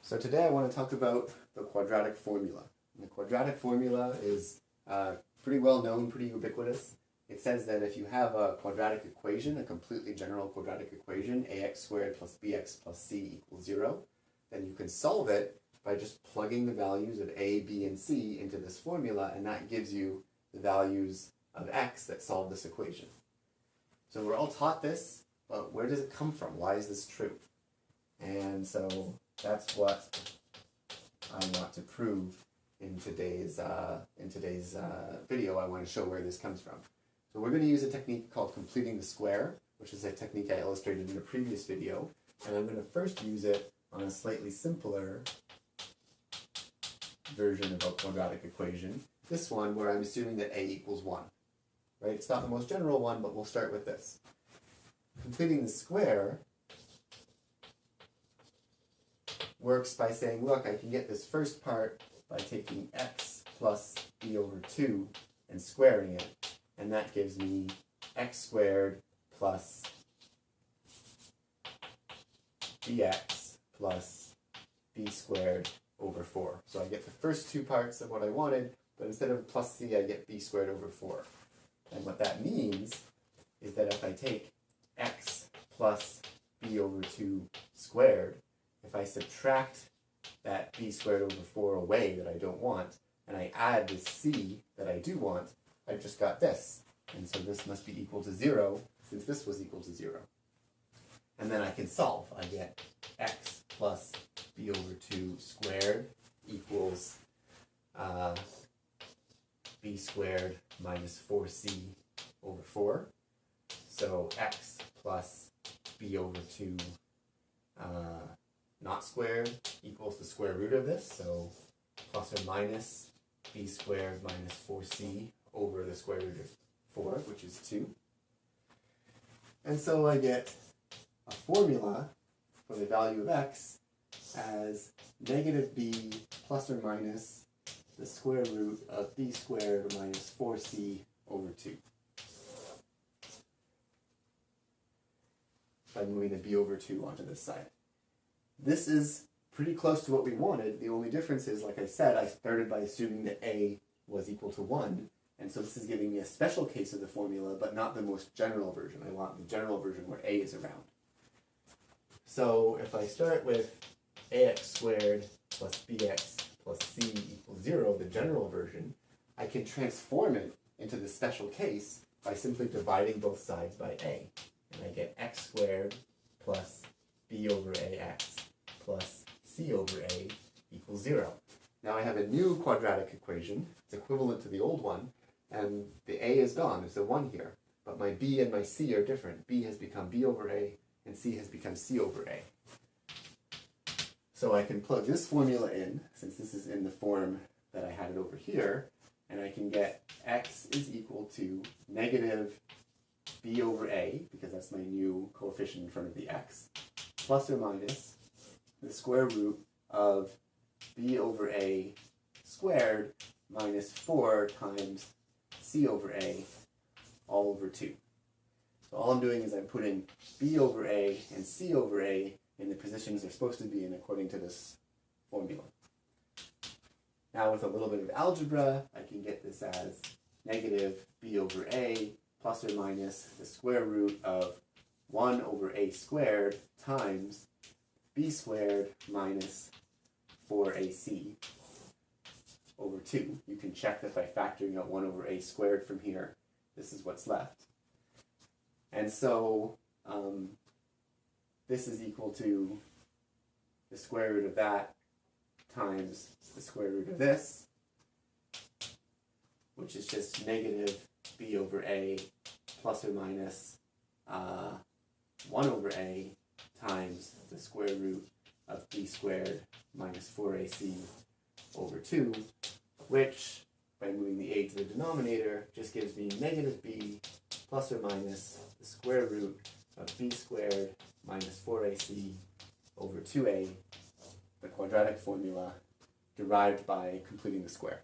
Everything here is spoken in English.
So today I want to talk about the quadratic formula. And the quadratic formula is pretty well known, pretty ubiquitous. It says that if you have a quadratic equation, a completely general quadratic equation, ax squared plus bx plus c equals 0, then you can solve it by just plugging the values of a, b, and c into this formula, and that gives you the values of x that solve this equation. So we're all taught this, but where does it come from? Why is this true? And so that's what I want to prove in today's video. I want to show where this comes from. So we're going to use a technique called completing the square, which is a technique I illustrated in a previous video. And I'm going to first use it on a slightly simpler version of a quadratic equation. This one where I'm assuming that a equals 1. Right? It's not the most general one, but we'll start with this. Completing the square works by saying, look, I can get this first part by taking x plus b over 2 and squaring it, and that gives me x squared plus bx plus b squared over 4. So I get the first two parts of what I wanted, but instead of plus c, I get b squared over 4. And what that means is that if I take x plus b over 2 squared, if I subtract that b squared over 4 away that I don't want, and I add this c that I do want, I've just got this. And so this must be equal to 0, since this was equal to 0. And then I can solve. I get x plus b over 2 squared equals b squared minus 4c over 4. So x plus b over 2 not squared equals the square root of this, so plus or minus b squared minus 4c over the square root of 4, which is 2. And so I get a formula for the value of x as negative b plus or minus the square root of b squared minus 4c over 2. By moving the b over 2 onto this side. This is pretty close to what we wanted. The only difference is, like I said, I started by assuming that a was equal to 1. And so this is giving me a special case of the formula, but not the most general version. I want the general version where a is around. So if I start with ax squared plus bx plus c equals 0, the general version, I can transform it into the special case by simply dividing both sides by a. And I get x squared plus b over ax plus c over a equals 0. Now I have a new quadratic equation. It's equivalent to the old one, and the a is gone. There's a 1 here. But my b and my c are different. B has become b over a, and c has become c over a. So I can plug this formula in, since this is in the form that I had it over here, and I can get x is equal to negative b over a, because that's my new coefficient in front of the x, plus or minus the square root of b over a squared minus 4 times c over a all over 2. So all I'm doing is I'm putting b over a and c over a in the positions they're supposed to be in according to this formula. Now with a little bit of algebra, I can get this as negative b over a plus or minus the square root of 1 over a squared times b squared minus 4ac over 2. You can check that by factoring out 1 over a squared from here. This is what's left. And so this is equal to the square root of that times the square root of this, which is just negative b over a plus or minus 1 over a times the square root of b squared minus 4ac over 2, which, by moving the a to the denominator, just gives me negative b plus or minus the square root of b squared minus 4ac over 2a, the quadratic formula derived by completing the square.